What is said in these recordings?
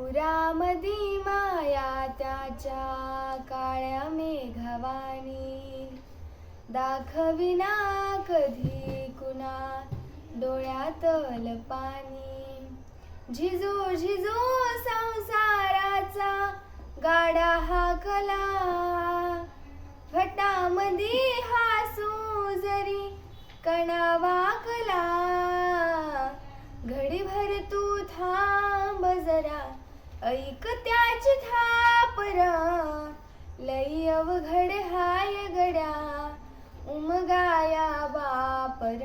पुरामधी माया त्याच्या काळ्या मेघवाणी, दाखविना कधी कुणा डोळ्यातल पाणी. झिजू झिजू संसाराचा गाडा हाकला, फटामधी हासू जरी कणा वाकला. घडीभर तू थांब जरा, ऐक त्याची थापर, लई अवघड हाय गड्या उमगाया बापर.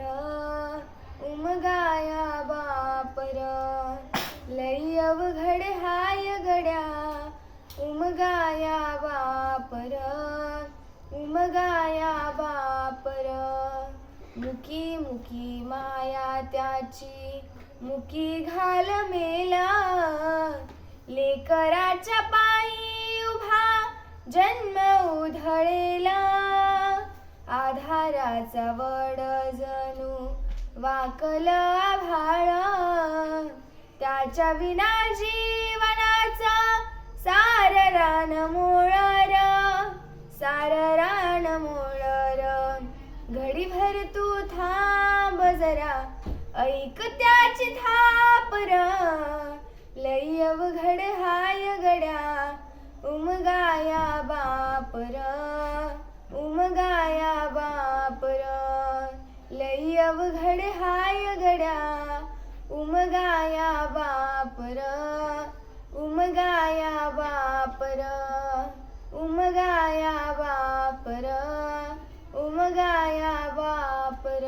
उमगाया बापर, लई अवघड हाय गड्या उमगाया बापर. उमगाया बापर. मुकी मुकी माया त्याची, मुकी घाल मेला, लेकराच्या पायी उभा जन्म उधळेला. आधाराचा वड जणू वाकल आभाळ, त्याच्या विना जीवनाचा सार रान मोळर. सार रान मोळर. घडीभर तू थांब जरा, ऐक त्याची थापर, लई अवघड हाय गड्या उमगाया बापर. उमगाया बापर, लई अवघड हाय गड्या उमगाया बापर. उमगाया बापर. उमगाया बापर. उमगाया बापर.